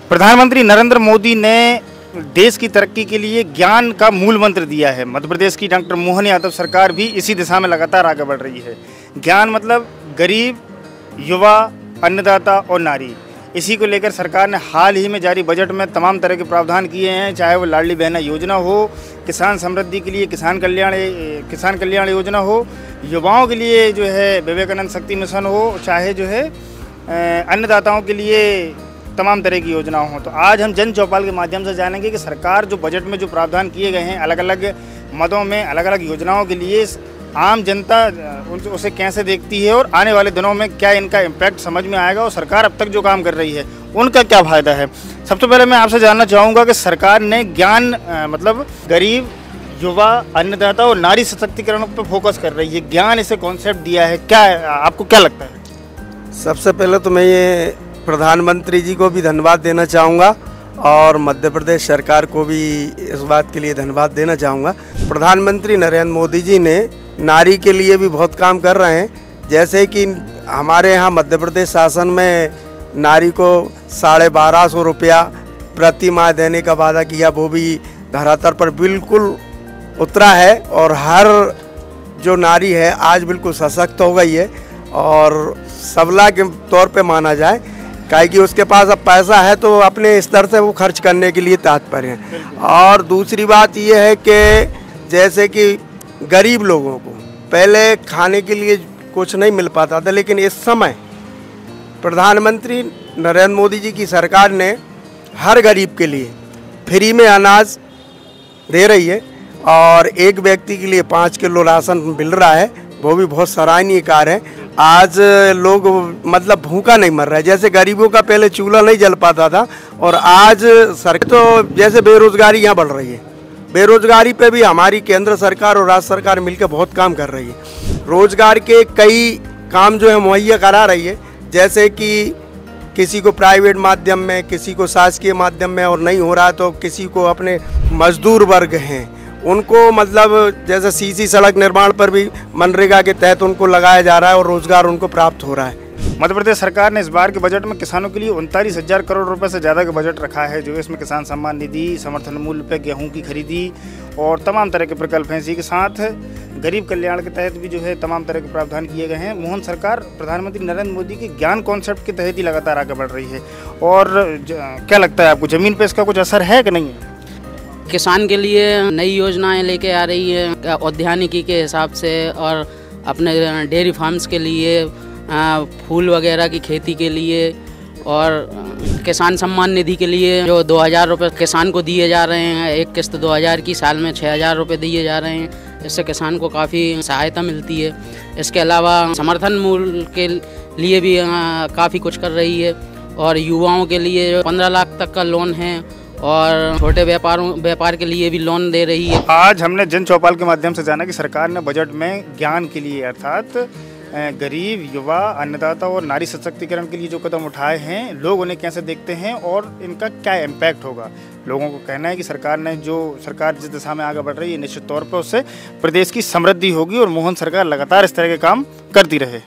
प्रधानमंत्री नरेंद्र मोदी ने देश की तरक्की के लिए ज्ञान का मूल मंत्र दिया है। मध्य प्रदेश की डॉक्टर मोहन यादव सरकार भी इसी दिशा में लगातार आगे बढ़ रही है। ज्ञान मतलब गरीब, युवा, अन्नदाता और नारी। इसी को लेकर सरकार ने हाल ही में जारी बजट में तमाम तरह के प्रावधान किए हैं, चाहे वो लाडली बहना योजना हो, किसान समृद्धि के लिए किसान कल्याण योजना हो, युवाओं के लिए जो है विवेकानंद शक्ति मिशन हो, चाहे जो है अन्नदाताओं के लिए तमाम तरह की योजनाओं हो। तो आज हम जन चौपाल के माध्यम से जानेंगे कि सरकार जो बजट में जो प्रावधान किए गए हैं अलग अलग मदों में अलग अलग योजनाओं के लिए, आम जनता उसे कैसे देखती है और आने वाले दिनों में क्या इनका इम्पैक्ट समझ में आएगा और सरकार अब तक जो काम कर रही है उनका क्या फ़ायदा है। सबसे पहले मैं आपसे जानना चाहूँगा कि सरकार ने ज्ञान मतलब गरीब, युवा, अन्नदाता और नारी सशक्तिकरण पर फोकस कर रही है। ज्ञान इसे कॉन्सेप्ट दिया है, क्या आपको क्या लगता है? सबसे पहले तो मैं ये प्रधानमंत्री जी को भी धन्यवाद देना चाहूँगा और मध्य प्रदेश सरकार को भी इस बात के लिए धन्यवाद देना चाहूँगा। प्रधानमंत्री नरेंद्र मोदी जी ने नारी के लिए भी बहुत काम कर रहे हैं। जैसे कि हमारे यहाँ मध्य प्रदेश शासन में नारी को 1250 रुपया प्रति माह देने का वादा किया, वो भी धरातल पर बिल्कुल उतरा है और हर जो नारी है आज बिल्कुल सशक्त हो गई है और सबला के तौर पे माना जाए, काहे कि उसके पास अब पैसा है तो अपने स्तर से वो खर्च करने के लिए तत्पर हैं। और दूसरी बात ये है कि जैसे कि गरीब लोगों को पहले खाने के लिए कुछ नहीं मिल पाता था, लेकिन इस समय प्रधानमंत्री नरेंद्र मोदी जी की सरकार ने हर गरीब के लिए फ्री में अनाज दे रही है और एक व्यक्ति के लिए 5 किलो राशन मिल रहा है, वो भी बहुत सराहनीय कार्य है। आज लोग मतलब भूखा नहीं मर रहा है। जैसे गरीबों का पहले चूल्हा नहीं जल पाता था और आज सरकार तो जैसे बेरोजगारी यहाँ बढ़ रही है, बेरोजगारी पे भी हमारी केंद्र सरकार और राज्य सरकार मिलकर बहुत काम कर रही है। रोजगार के कई काम जो है मुहैया करा रही है, जैसे कि किसी को प्राइवेट माध्यम में, किसी को शासकीय माध्यम में, और नहीं हो रहा तो किसी को अपने मजदूर वर्ग हैं उनको मतलब जैसे सीसी सड़क निर्माण पर भी मनरेगा के तहत उनको लगाया जा रहा है और रोजगार उनको प्राप्त हो रहा है। मध्य प्रदेश सरकार ने इस बार के बजट में किसानों के लिए 39,000 करोड़ रुपए से ज़्यादा का बजट रखा है, जो इसमें किसान सम्मान निधि, समर्थन मूल्य पे गेहूं की खरीदी और तमाम तरह के प्रकल्प हैं। इसी के साथ गरीब कल्याण के तहत भी जो है तमाम तरह के प्रावधान किए गए हैं। मोहन सरकार प्रधानमंत्री नरेंद्र मोदी के ज्ञान कॉन्सेप्ट के तहत ही लगातार आगे बढ़ रही है। और क्या लगता है आपको, ज़मीन पर इसका कुछ असर है कि नहीं है? किसान के लिए नई योजनाएं लेके आ रही है औद्यानिकी के हिसाब से, और अपने डेयरी फार्म्स के लिए, फूल वगैरह की खेती के लिए, और किसान सम्मान निधि के लिए जो 2,000 रुपये किसान को दिए जा रहे हैं, एक किस्त 2,000 की, साल में 6,000 रुपये दिए जा रहे हैं। इससे किसान को काफ़ी सहायता मिलती है। इसके अलावा समर्थन मूल्य के लिए भी काफ़ी कुछ कर रही है और युवाओं के लिए 15 लाख तक का लोन है और छोटे व्यापार के लिए भी लोन दे रही है। आज हमने जन चौपाल के माध्यम से जाना कि सरकार ने बजट में ज्ञान के लिए अर्थात गरीब, युवा, अन्नदाता और नारी सशक्तिकरण के लिए जो कदम उठाए हैं, लोग उन्हें कैसे देखते हैं और इनका क्या इम्पैक्ट होगा। लोगों को कहना है कि सरकार जिस दिशा में आगे बढ़ रही है, निश्चित तौर पर उससे प्रदेश की समृद्धि होगी और मोहन सरकार लगातार इस तरह के काम करती रहे।